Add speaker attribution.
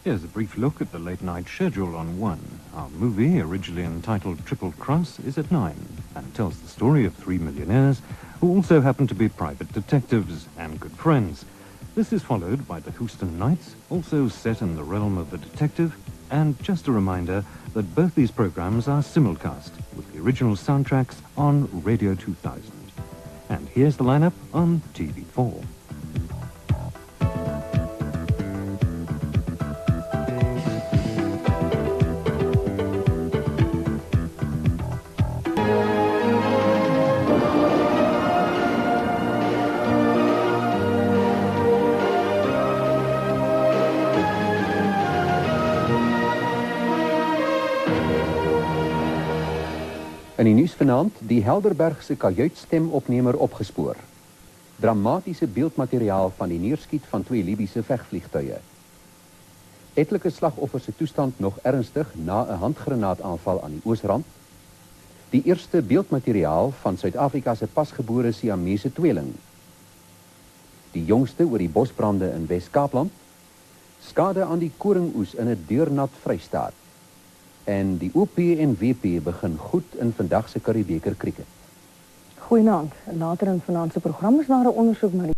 Speaker 1: Here's a brief look at the late-night schedule on One. Our movie, originally entitled Triple Cross, is at 9 and tells the story of three millionaires who also happen to be private detectives and good friends. This is followed by the Houston Knights, also set in the realm of the detective, and just a reminder that both these programs are simulcast, with the original soundtracks on Radio 2000. And here's the lineup on TV4.
Speaker 2: In die nuus vanaand, die Helderbergse kajuitstemopnemer opgespoor. Dramatiese beeldmateriaal van die neerskiet van twee Libiese vegvliegtuie. Etlike slagoffers se toestand nog ernstig na 'n handgranaataanval aan die Oosrand. Die eerste beeldmateriaal van Suid-Afrika se pasgebore Siamese tweeling. Die jongste oor die bosbrande in Wes-Kaapland. Skade aan die koringoes in 'n deurnat Vrystaat. En die OP en WP begin goed in vandag se Currie Beeker krieket.
Speaker 3: Goeienaand. Later in vanaand se program is daar 'n ondersoek na die